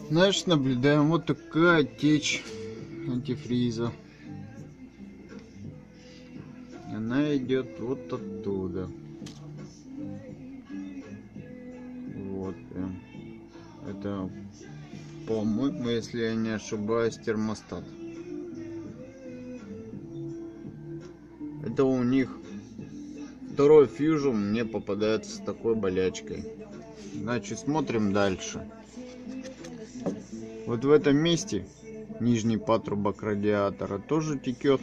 Значит, наблюдаем вот такая течь антифриза. Она идет вот оттуда. Вот прям. Это, по-моему, если я не ошибаюсь, термостат. Это у них второй Fusion мне попадается с такой болячкой. Значит, смотрим дальше. Вот в этом месте нижний патрубок радиатора тоже текет.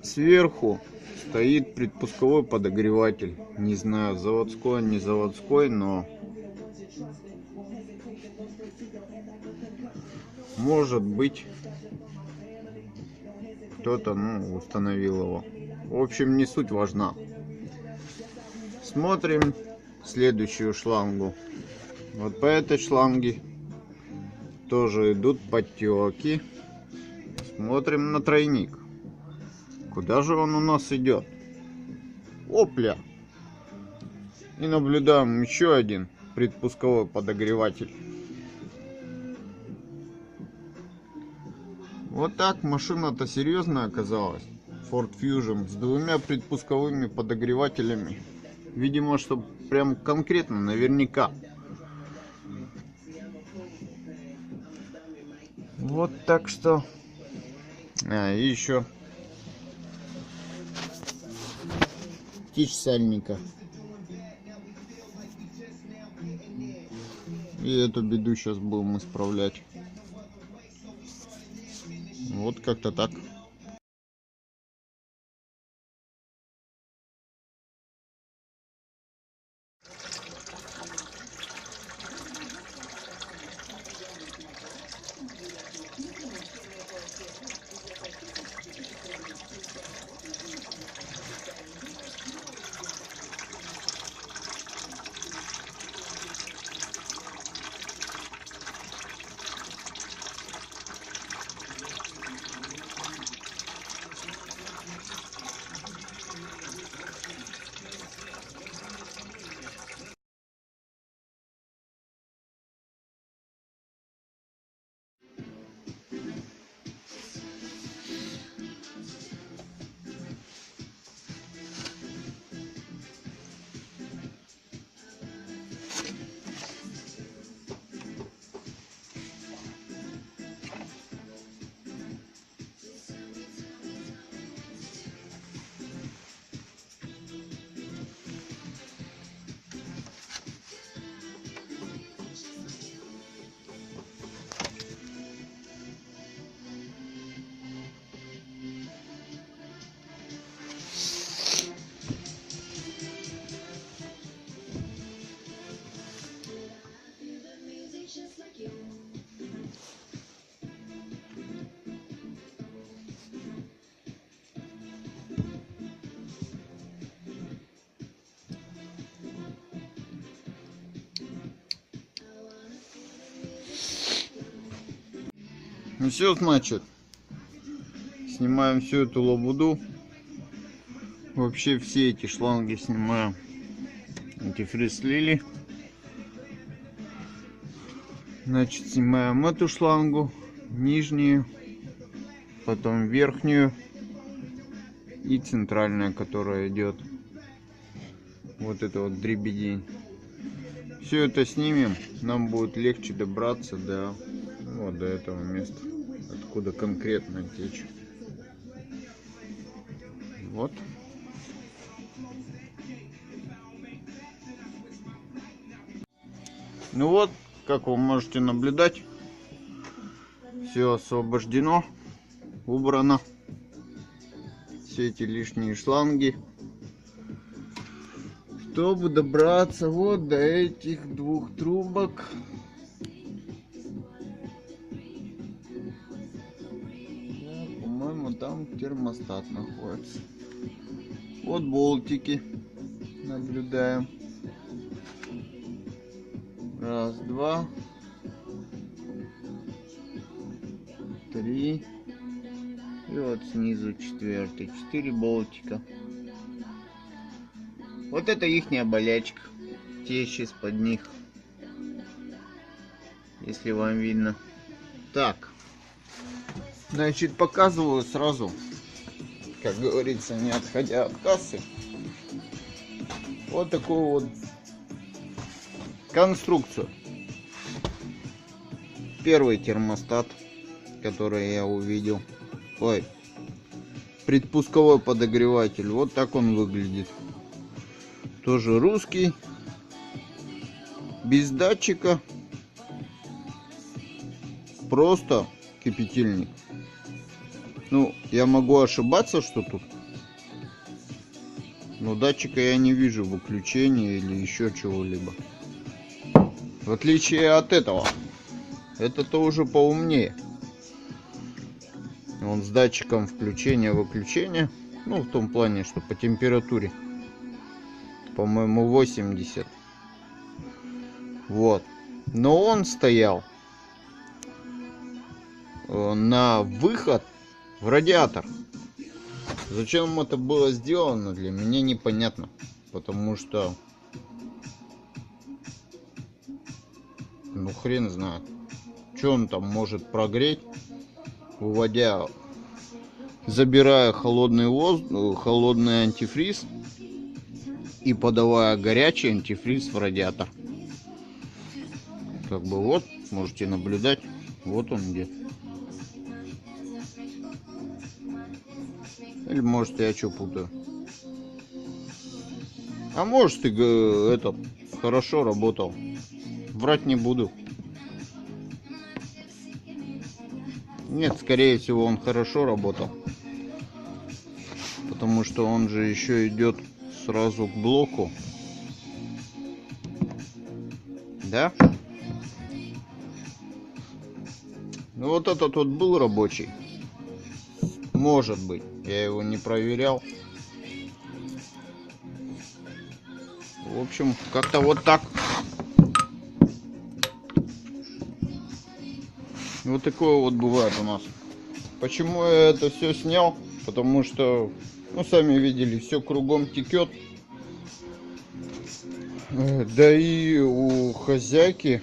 Сверху стоит предпусковой подогреватель. Не знаю, заводской, не заводской, но может быть кто-то установил его. В общем, не суть важна. Смотрим следующую шлангу. Вот по этой шланге тоже идут подтеки. Смотрим на тройник. Куда же он у нас идет? Опля! И наблюдаем еще один предпусковой подогреватель. Вот так машина-то серьезная оказалась. Ford Fusion с двумя предпусковыми подогревателями. Видимо, что прям конкретно, наверняка. Вот так что. И еще течь сальника. И эту беду сейчас будем исправлять. Вот как-то так. Ну все, значит, снимаем всю эту лабуду. Вообще все эти шланги снимаем. Антифриз слили. Значит, снимаем эту шлангу, нижнюю, потом верхнюю и центральная, которая идет. Вот это вот дребедень. Все это снимем, нам будет легче добраться до этого места, откуда конкретно течь. Вот. Ну вот, как вы можете наблюдать, все освобождено, убрано. Все эти лишние шланги, чтобы добраться вот до этих двух трубок. По-моему, там термостат находится. Вот болтики наблюдаем. Раз, два. 3. И вот снизу 4. 4 болтика. Вот это ихняя болячка. Течь из-под них. Если вам видно. Так. Значит, показываю сразу, как говорится, не отходя от кассы. Вот такую вот конструкцию. Первый термостат, который я увидел. Ой, предпусковой подогреватель. Вот так он выглядит. Тоже русский. Без датчика. Просто кипятильник. Ну, я могу ошибаться, что тут. Но датчика я не вижу, выключения или еще чего-либо. В отличие от этого. Это-то уже поумнее. Он с датчиком включения-выключения. Ну, в том плане, что по температуре. По-моему, 80. Вот. Но он стоял на выход в радиатор. Зачем это было сделано, для меня непонятно. Потому что... Ну, хрен знает. Что он там может прогреть, уводя, забирая холодный воздух, холодный антифриз и подавая горячий антифриз в радиатор. Как бы вот, можете наблюдать. Вот он где. Или может я что путаю. А может и этот хорошо работал. Врать не буду. Нет, скорее всего он хорошо работал. Потому что он же еще идет сразу к блоку. Да? Ну вот этот вот был рабочий. Может быть. Я его не проверял. В общем, как-то вот так. Вот такое вот бывает у нас. Почему я это все снял? Потому что, ну, сами видели, все кругом текет. Да и у хозяйки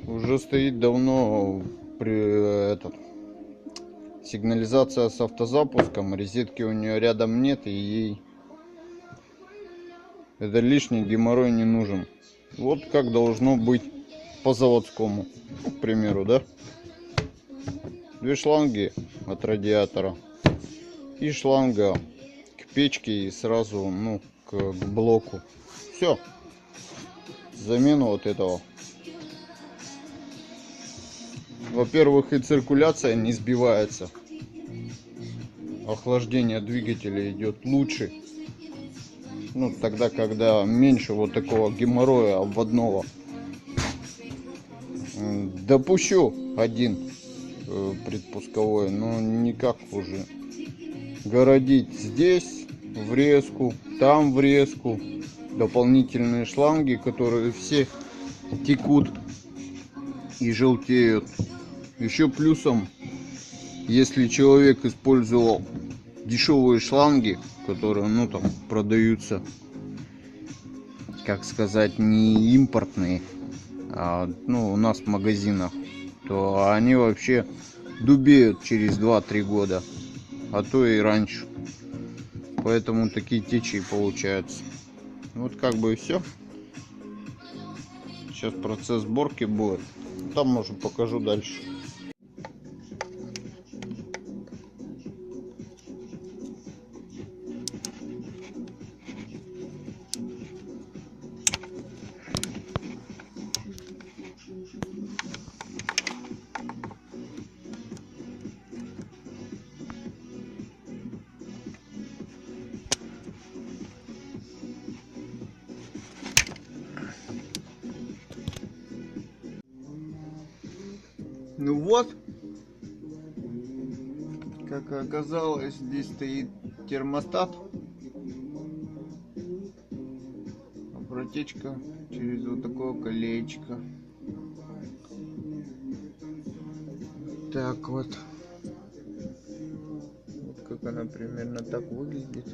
уже стоит давно сигнализация с автозапуском. Розетки у нее рядом нет, и ей это лишний геморрой не нужен. Вот как должно быть по заводскому, к примеру, да? Две шланги от радиатора и шланга к печке и сразу, ну, к блоку. Все. Замена вот этого. Во-первых, и циркуляция не сбивается. Охлаждение двигателя идет лучше. Ну, тогда, когда меньше вот такого геморроя обводного. Допущу один предпусковой, но никак уже городить здесь врезку, там врезку, дополнительные шланги, которые все текут и желтеют. Еще плюсом, если человек использовал дешевые шланги, которые, ну, там продаются, как сказать, не импортные, а, ну, у нас в магазинах, то они вообще дубеют через 2-3 года, а то и раньше. Поэтому такие течи получаются. Вот как бы и все. Сейчас процесс сборки будет. Там, может, покажу дальше. Ну вот, как оказалось, здесь стоит термостат, а протечка через вот такое колечко. Так вот, Вот она примерно так выглядит.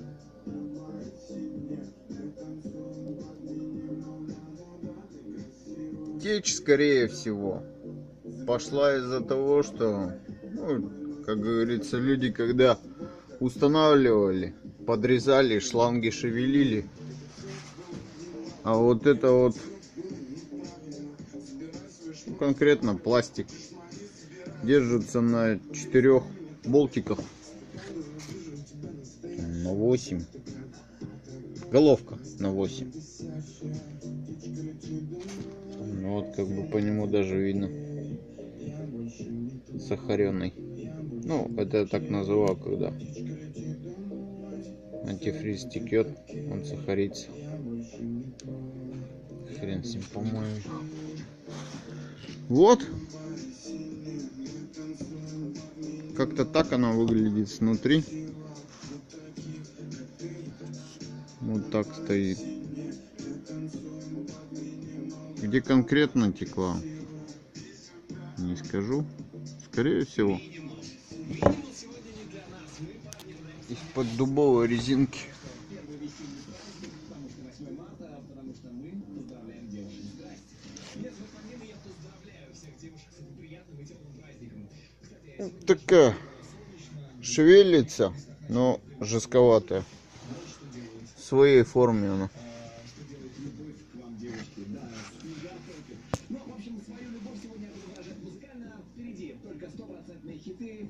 Течь, скорее всего, пошла из-за того, что, ну, как говорится, люди, когда устанавливали, подрезали, шланги шевелили. А вот это вот, ну, конкретно пластик, держится на 4 болтиках. На 8. Головка на 8. Ну вот как бы по нему даже видно. Сахаренный. Ну, это я так называю, когда антифриз текет, он сахарится. Хрен с ним, по-моему. Вот. Как-то так она выглядит снутри. Вот так стоит. Где конкретно текла, не скажу. Скорее всего, из-под дубовой резинки. Такая шевелится, но жестковатая. В своей форме она.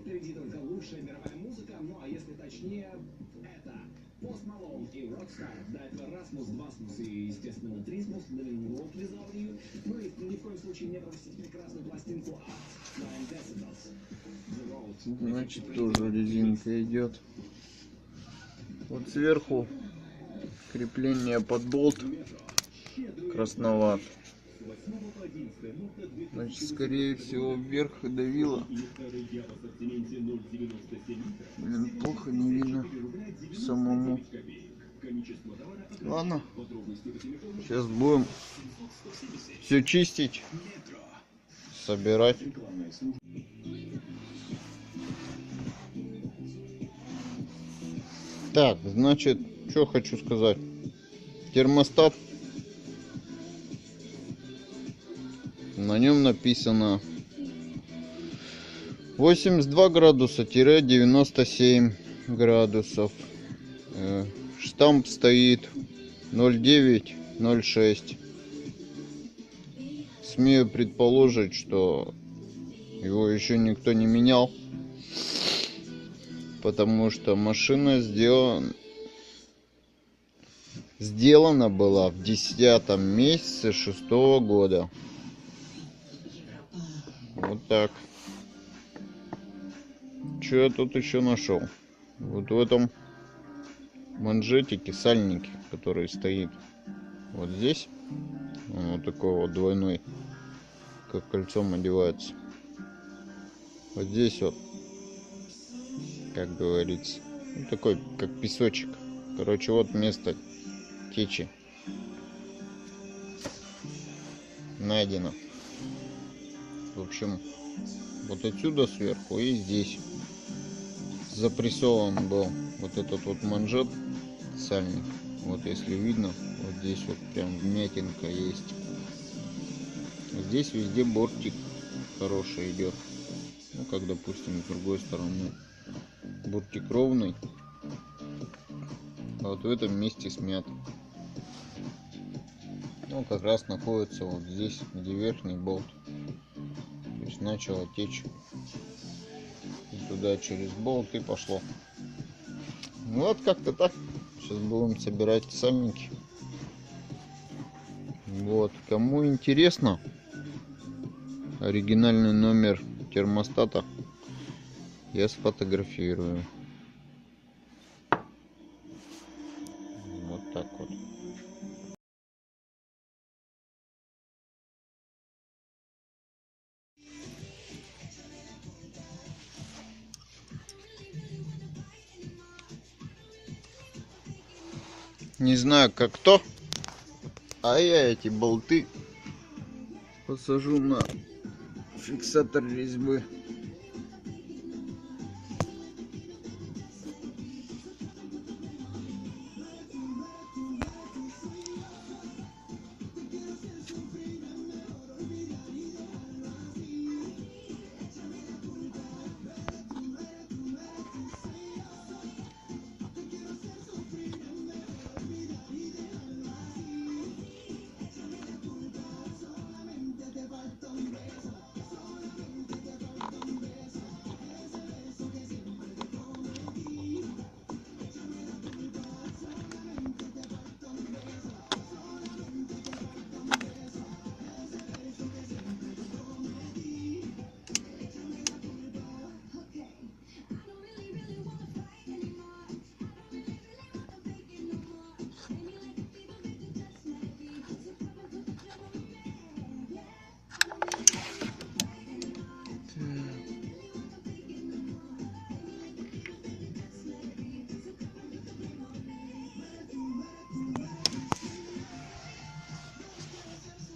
Впереди только лучшая мировая музыка, ну а если точнее, это Post Malone и Rockstar, до этого Rasmus, Двасмус и, естественно, Трисмус, Living Road вязал ее, ну и ни в коем случае не пропустить прекрасную пластинку от 9 Decibels. The Road. Значит, тоже резинка идет. Вот сверху крепление под болт красноват. Значит, скорее всего, вверх и давило. Блин, плохо не видно самому. Ладно, сейчас будем все чистить, собирать. Так, значит, что хочу сказать. Термостат. На нем написано 82 градуса-97 градусов. Штамп стоит 0906. Смею предположить, что его еще никто не менял, потому что машина сделана была в 10 месяце 6-го года. Вот так. Что я тут еще нашел? Вот в этом манжетике сальнике, который стоит вот здесь, он вот такой вот двойной, как кольцом одевается. Вот здесь вот, как говорится, ну, такой как песочек. Короче, вот место течи найдено. В общем, вот отсюда сверху и здесь запрессован был вот этот вот манжет, сальник. Вот если видно, вот здесь вот прям вмятинка есть. Здесь везде бортик хороший идет. Ну, как допустим, с другой стороны бортик ровный, а вот в этом месте смят. Ну, как раз находится вот здесь, где верхний болт. То есть начало течь и туда через болт и пошло. Ну, вот как-то так. Сейчас будем собирать сальники. Вот, кому интересно оригинальный номер термостата, я сфотографирую. Вот так вот. Не знаю, как кто, а я эти болты посажу на фиксатор резьбы.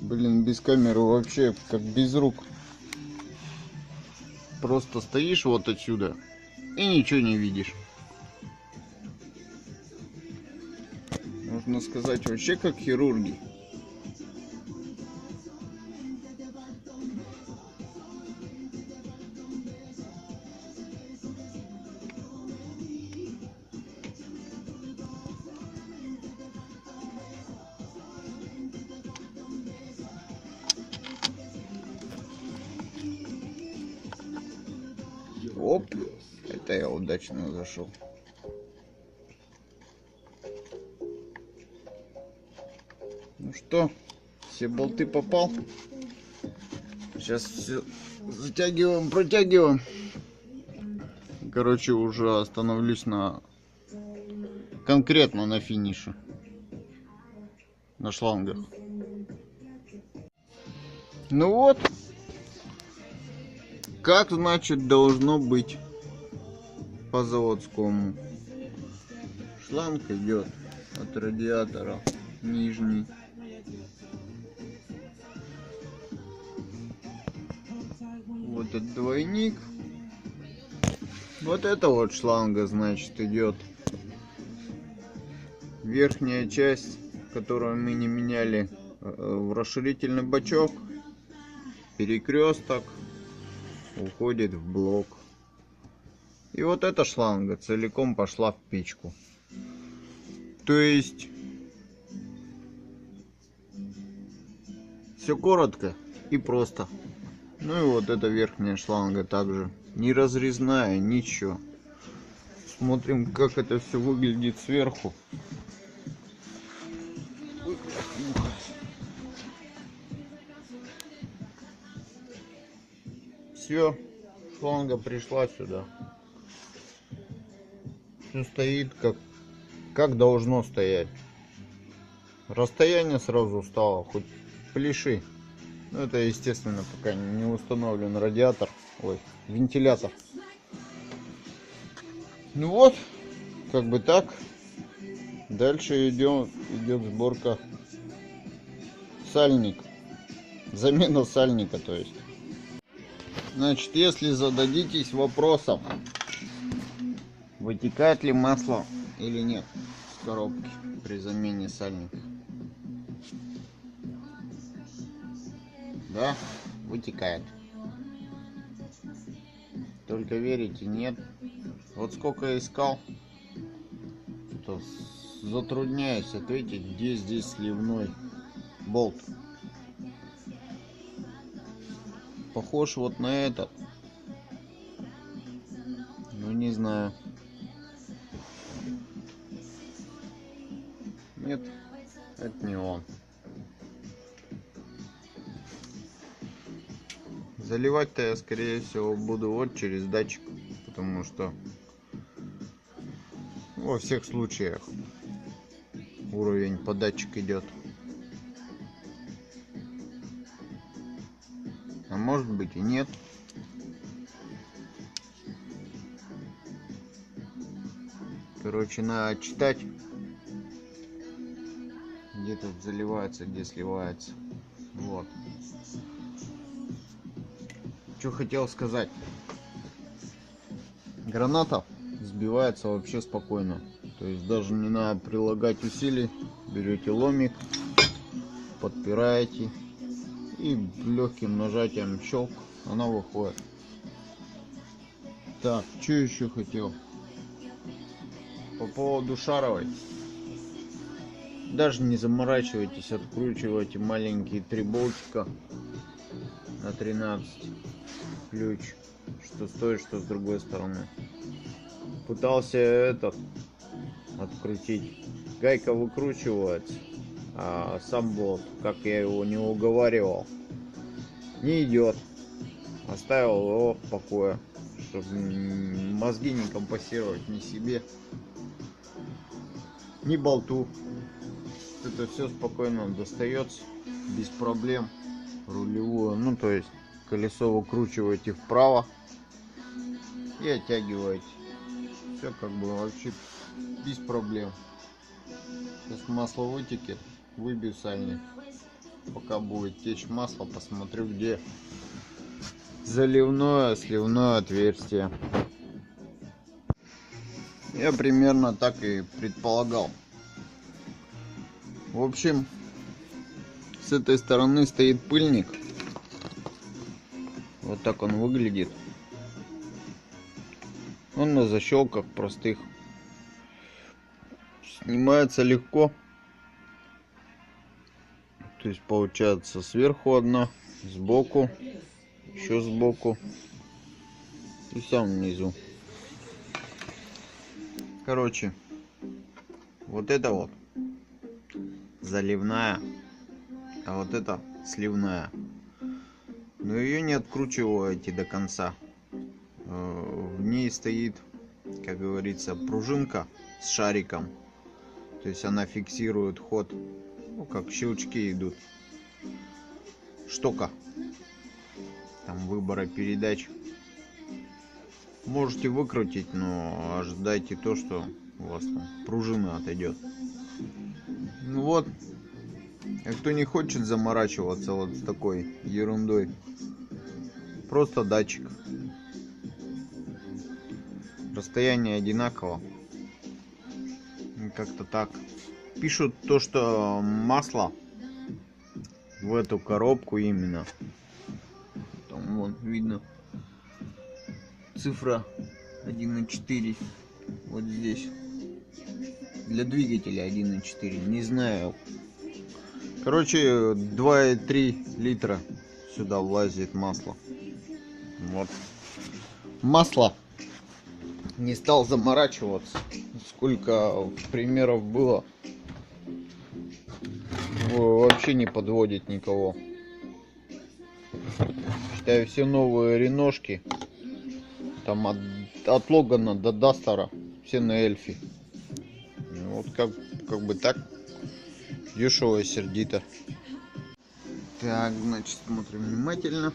Блин, без камеры вообще как без рук. Просто стоишь вот отсюда и ничего не видишь. Можно сказать, вообще как хирурги. Оп, это я удачно зашел. Ну что, все болты попал. Сейчас все затягиваем, протягиваем. Короче, уже остановлюсь конкретно на финише. На шлангах. Ну вот. Как значит должно быть по заводскому. Шланг идет от радиатора нижний. Вот этот двойник. Вот это вот шланга, значит, идет. Верхняя часть, которую мы не меняли, в расширительный бачок. Перекресток уходит в блок. И вот эта шланга целиком пошла в печку. То есть все коротко и просто. Ну и вот эта верхняя шланга также не разрезная, ничего. Смотрим, как это все выглядит сверху. Все, шланга пришла сюда. Все стоит как должно стоять. Расстояние сразу стало, хоть пляши. Ну, это, естественно, пока не установлен радиатор, ой, вентилятор. Ну вот, как бы так. Дальше идет сборка сальника. Замена сальника, то есть. Значит, если зададитесь вопросом, вытекает ли масло или нет с коробки при замене сальника. Да, вытекает. Только верите, нет. Вот сколько я искал, то затрудняюсь ответить, где здесь сливной болт. Похож вот на этот. Ну, не знаю. Нет, это не он. Заливать-то я, скорее всего, буду вот через датчик, потому что во всех случаях уровень по датчик идет. А может быть и нет. Короче, надо читать, где тут заливается, где сливается. Вот. Что хотел сказать. Граната сбивается вообще спокойно. То есть даже не надо прилагать усилий. Берете ломик, подпираете и легким нажатием щелк, она выходит. Так, что еще хотел? По поводу шаровой. Даже не заморачивайтесь, откручивайте маленькие 3 болтика на 13 ключ, что с той, что с другой стороны. Пытался этот открутить, гайка выкручивается, а сам болт, как я его не уговаривал, не идет. Оставил его в покое, чтобы мозги не компенсировать ни себе, ни болту. Это все спокойно достается без проблем. Рулевую, ну то есть колесо выкручиваете вправо и оттягиваете. Все как бы вообще без проблем. Сейчас масло вытекет, выбью сальник пока будет течь масло, посмотрю, где заливное, сливное отверстие. Я примерно так и предполагал. В общем, с этой стороны стоит пыльник. Вот так он выглядит. Он на защелках простых. Снимается легко. То есть получается сверху одна, сбоку, еще сбоку и сам внизу. Короче, вот это вот заливная, а вот это сливная. Но ее не откручиваете до конца. В ней стоит, как говорится, пружинка с шариком. То есть она фиксирует ход, ну, как щелчки идут. Штока там выбора передач. Можете выкрутить, но ожидайте то, что у вас там пружина отойдет. Ну вот. А кто не хочет заморачиваться вот с такой ерундой, просто датчик. Расстояние одинаково. Как-то так. Пишут то, что масло в эту коробку именно. Там вон видно цифра 1,4. Вот здесь. Для двигателя 1,4. Не знаю. Короче, 2,3 литра сюда влазит масло. Вот. Масло. Не стал заморачиваться. Сколько примеров было. Вообще не подводит никого. Считаю, все новые реношки. Там от Логана до Дастера. Все на эльфе. Вот как бы так. Дешево и сердито. Так, значит, смотрим внимательно.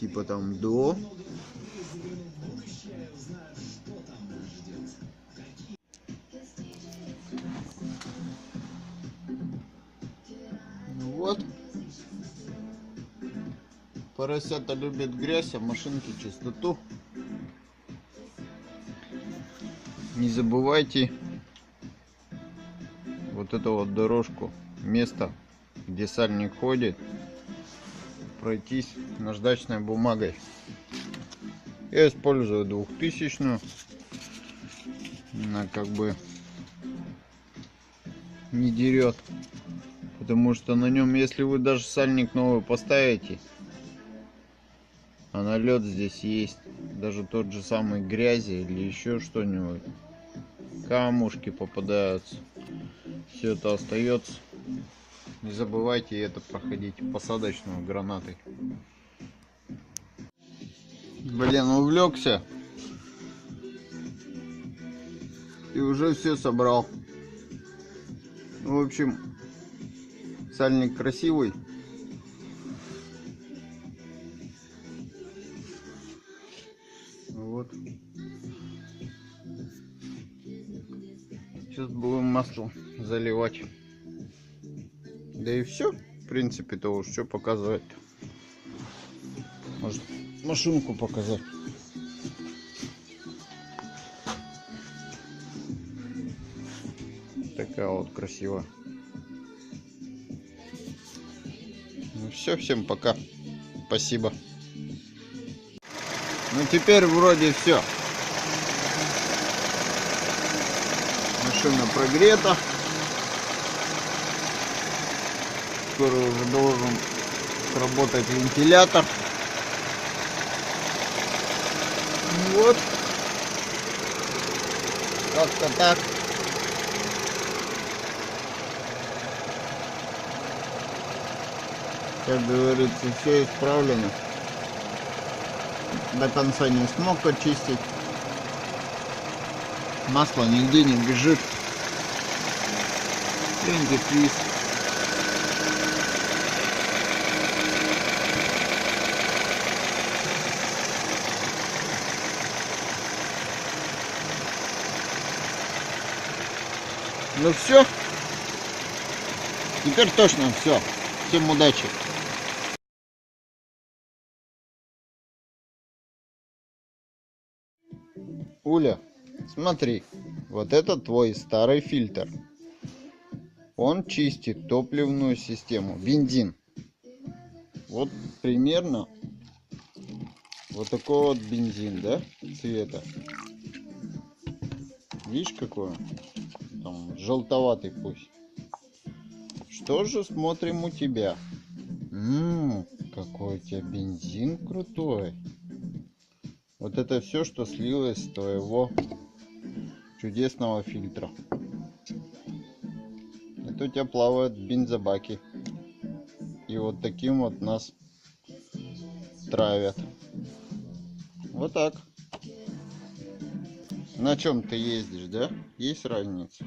Типа там до. Ну вот. Поросята любят грязь, а машинки чистоту. Не забывайте вот эту вот дорожку, место, где сальник ходит, пройтись наждачной бумагой. Я использую 2000-ю. Она как бы не дерет, потому что на нем, если вы даже сальник новый поставите, а налет здесь есть, даже тот же самый грязи или еще что-нибудь, камушки попадаются, все это остается. Не забывайте это проходить посадочную гранатой. Блин, увлекся и уже все собрал. В общем, сальник красивый. Вот. Сейчас будем масло заливать. Да и все. В принципе, то уж что показывать. Может, машинку показать. Такая вот красивая. Ну все, всем пока. Спасибо. Ну теперь вроде все. Машина прогрета. Скоро уже должен сработать вентилятор. Вот. Как-то так. Как говорится, все исправлено. До конца не смог очистить. Масло нигде не бежит. Антифриз. Ну все. Теперь точно все. Всем удачи. Уля, смотри, вот это твой старый фильтр. Он чистит топливную систему, бензин. Вот примерно вот такой вот бензин, да, цвета. Видишь какой он? Там желтоватый пусть. Что же смотрим у тебя? Какой у тебя бензин крутой. Вот это все, что слилось с твоего чудесного фильтра. Это у тебя плавают бензобаки. И вот таким вот нас травят. Вот так. На чем ты ездишь, да? Есть разница?